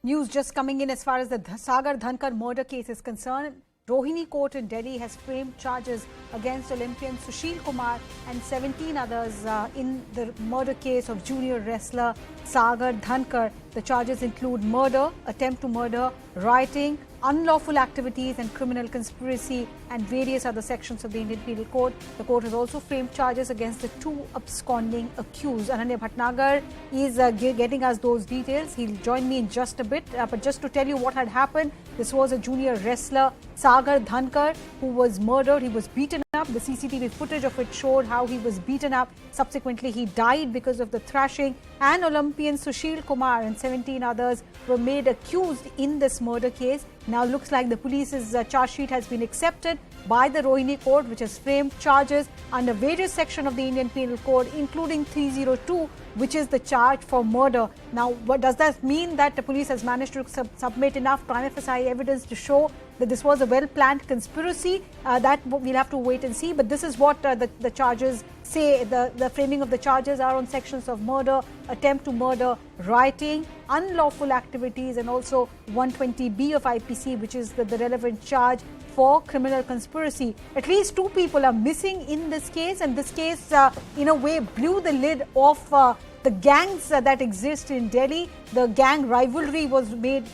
News just coming in as far as the Sagar Dhankar murder case is concerned. Rohini Court in Delhi has framed charges against Olympian Sushil Kumar and 17 others in the murder case of junior wrestler Sagar Dhankar. The charges include murder, attempt to murder, rioting, unlawful activities and criminal conspiracy and various other sections of the Indian Penal Code. The court has also framed charges against the two absconding accused. Ananya Bhatnagar is getting us those details. He'll join me in just a bit. But just to tell you what had happened, this was a junior wrestler, Sagar Dhankar, who was murdered. He was beaten up. The CCTV footage of it showed how he was beaten up. Subsequently, he died because of the thrashing. And Olympian Sushil Kumar and 17 others were made accused in this murder case. Now looks like the police's charge sheet has been accepted by the Rohini Court, which has framed charges under various sections of the Indian Penal Code, including 302, which is the charge for murder. Now, what does that mean? That the police has managed to submit enough prima facie evidence to show that this was a well-planned conspiracy? That we'll have to wait and see. But this is what the charges say. The framing of the charges are on sections of murder, attempt to murder, rioting, unlawful activities, and also 120B of IPC, which is the relevant charge for criminal conspiracy. At least two people are missing in this case, and this case in a way blew the lid off the gangs that exist in Delhi. The gang rivalry was made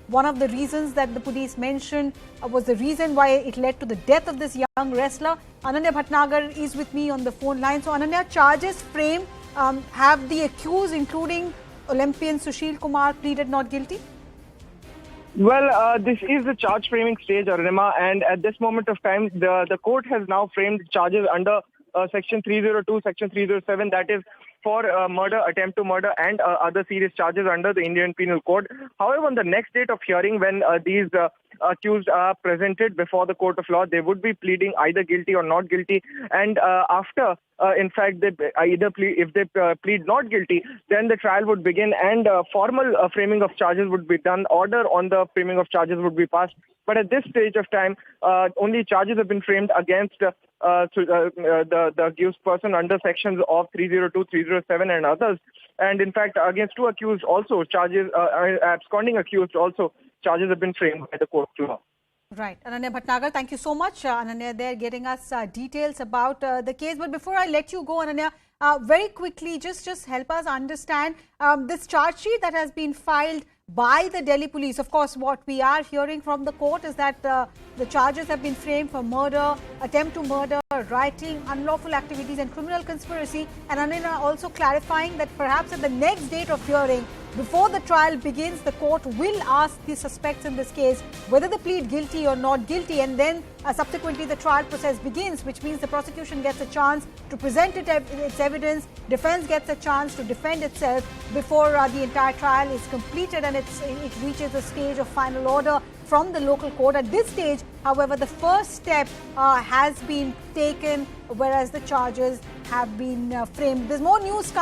one of the reasons that the police mentioned was the reason why it led to the death of this young wrestler. Ananya Bhatnagar is with me on the phone line. So Ananya, charges framed, have the accused, including Olympian Sushil Kumar, pleaded not guilty? Well, this is the charge framing stage, Arunima, and at this moment of time, the court has now framed charges under Section 302, Section 307, that is for murder, attempt to murder, and other serious charges under the Indian Penal Code. However, on the next date of hearing, when these accused are presented before the court of law, they would be pleading either guilty or not guilty. And after, in fact, they either if they plead not guilty, then the trial would begin and formal framing of charges would be done. Order on the framing of charges would be passed. But at this stage of time, only charges have been framed against the accused person under sections of 302, 307 and others. And in fact, against two accused also, charges, absconding accused also, charges have been framed by the court too. Right. Ananya Bhatnagar, thank you so much. Ananya, they're getting us details about the case. But before I let you go, Ananya, very quickly, just help us understand this charge sheet that has been filed by the Delhi police. Of course, what we are hearing from the court is that the charges have been framed for murder, attempt to murder, rioting, unlawful activities and criminal conspiracy. And Ananya also clarifying that perhaps at the next date of hearing, before the trial begins, the court will ask the suspects in this case whether they plead guilty or not guilty, and then subsequently the trial process begins, which means the prosecution gets a chance to present its evidence, defense gets a chance to defend itself before the entire trial is completed and it reaches the stage of final order from the local court. At this stage, however, the first step has been taken, whereas the charges have been framed. There's more news coming.